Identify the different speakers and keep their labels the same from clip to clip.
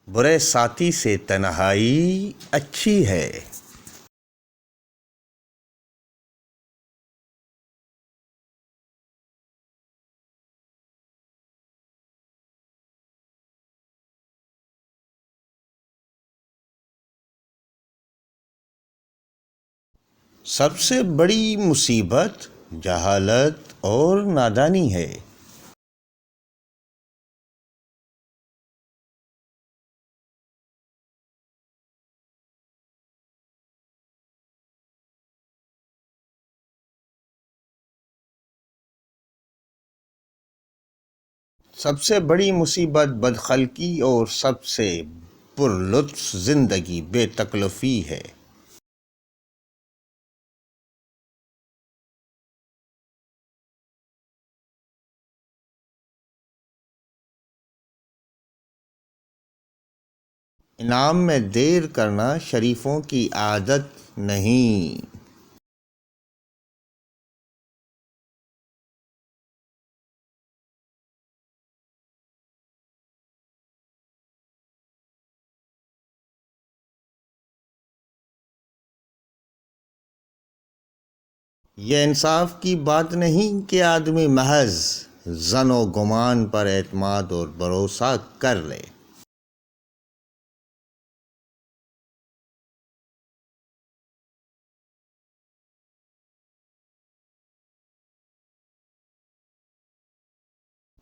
Speaker 1: برے ساتھی سے تنہائی اچھی ہے۔ سب سے بڑی مصیبت جہالت اور نادانی ہے۔ سب سے بڑی مصیبت بدخلقی اور سب سے پرلطف زندگی بے تکلفی ہے۔ انعام میں دیر کرنا شریفوں کی عادت نہیں۔ یہ انصاف کی بات نہیں کہ آدمی محض ظن و گمان پر اعتماد اور بھروسہ کر لے۔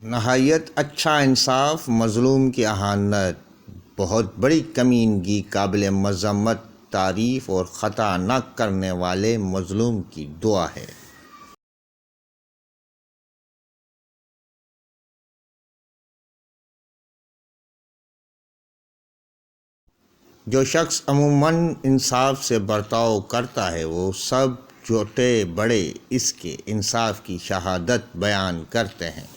Speaker 1: نہایت اچھا انصاف مظلوم کی اہانت، بہت بڑی کمینگی قابل مذمت تعریف اور خطا نہ کرنے والے مظلوم کی دعا ہے۔ جو شخص عموماً انصاف سے برتاؤ کرتا ہے وہ سب چھوٹے بڑے اس کے انصاف کی شہادت بیان کرتے ہیں۔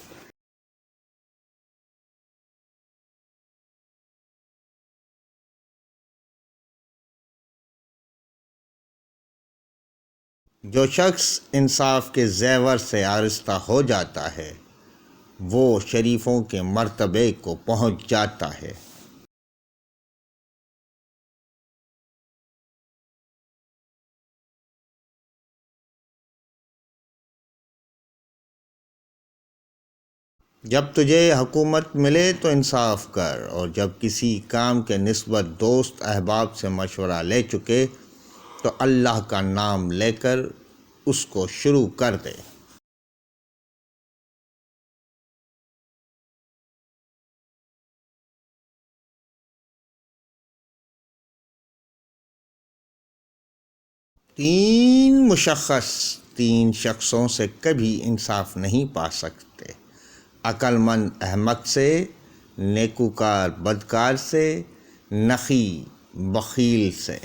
Speaker 1: جو شخص انصاف کے زیور سے آراستہ ہو جاتا ہے وہ شریفوں کے مرتبے کو پہنچ جاتا ہے۔ جب تجھے حکومت ملے تو انصاف کر، اور جب کسی کام کے نسبت دوست احباب سے مشورہ لے چکے تو اللہ کا نام لے کر اس کو شروع کر دے۔ تین شخصوں سے کبھی انصاف نہیں پا سکتے: عقل مند احمق سے، نیکوکار بدکار سے، نقی بخیل سے۔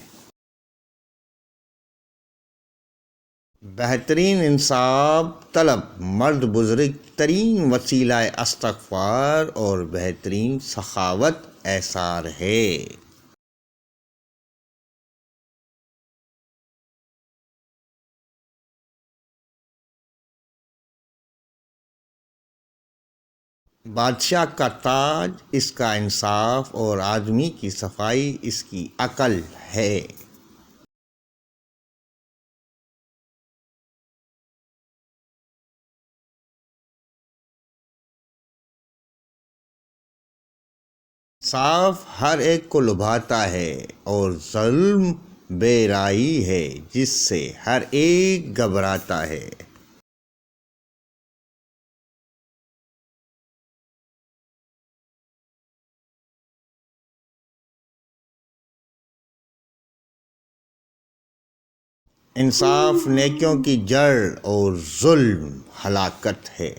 Speaker 1: بہترین انصاف طلب مرد بزرگ ترین وسیلہ استغفار اور بہترین سخاوت ایثار ہے۔ بادشاہ کا تاج اس کا انصاف اور آدمی کی صفائی اس کی عقل ہے۔ انصاف ہر ایک کو لبھاتا ہے اور ظلم بے رائی ہے جس سے ہر ایک گھبراتا ہے۔ انصاف نیکیوں کی جڑ اور ظلم ہلاکت ہے۔